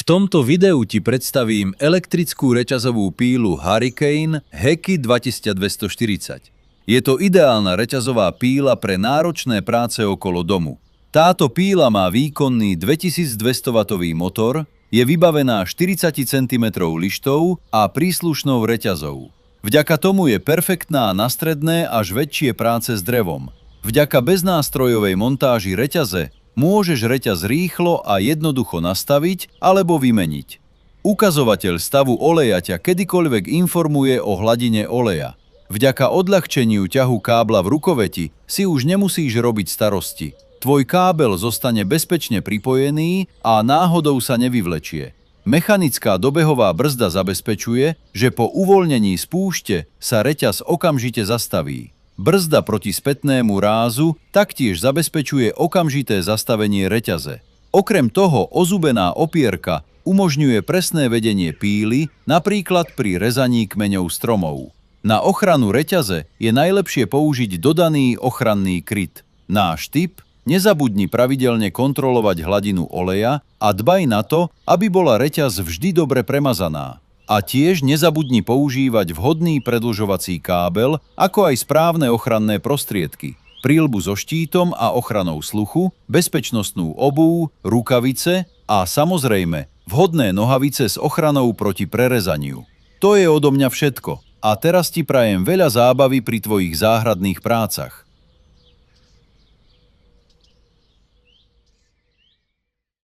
tomto videu ti predstavím elektrickú reťazovú pílu Hurricane Heki 2240. Je to ideálna reťazová píla pre náročné práce okolo domu. Táto píla má výkonný 2200W motor, je vybavená 40 cm lištou a príslušnou reťazou. Vďaka tomu je perfektná na stredné až väčšie práce s drevom. Vďaka beznástrojovej montáži reťaze môžeš reťaz rýchlo a jednoducho nastaviť alebo vymeniť. Ukazovateľ stavu oleja ťa kedykoľvek informuje o hladine oleja. Vďaka odľahčeniu ťahu kábla v rukoveti si už nemusíš robiť starosti. Tvoj kábel zostane bezpečne pripojený a náhodou sa nevyvlečie. Mechanická dobehová brzda zabezpečuje, že po uvoľnení spúšte sa reťaz okamžite zastaví. Brzda proti spätnému rázu taktiež zabezpečuje okamžité zastavenie reťaze. Okrem toho ozubená opierka umožňuje presné vedenie píly, napríklad pri rezaní kmeňov stromov. Na ochranu reťaze je najlepšie použiť dodaný ochranný kryt. Náš tip: nezabudni pravidelne kontrolovať hladinu oleja a dbaj na to, aby bola reťaz vždy dobre premazaná. A tiež nezabudni používať vhodný predĺžovací kábel, ako aj správne ochranné prostriedky, príľbu so štítom a ochranou sluchu, bezpečnostnú obuv, rukavice a samozrejme vhodné nohavice s ochranou proti prerezaniu. To je odo mňa všetko a teraz ti prajem veľa zábavy pri tvojich záhradných prácach.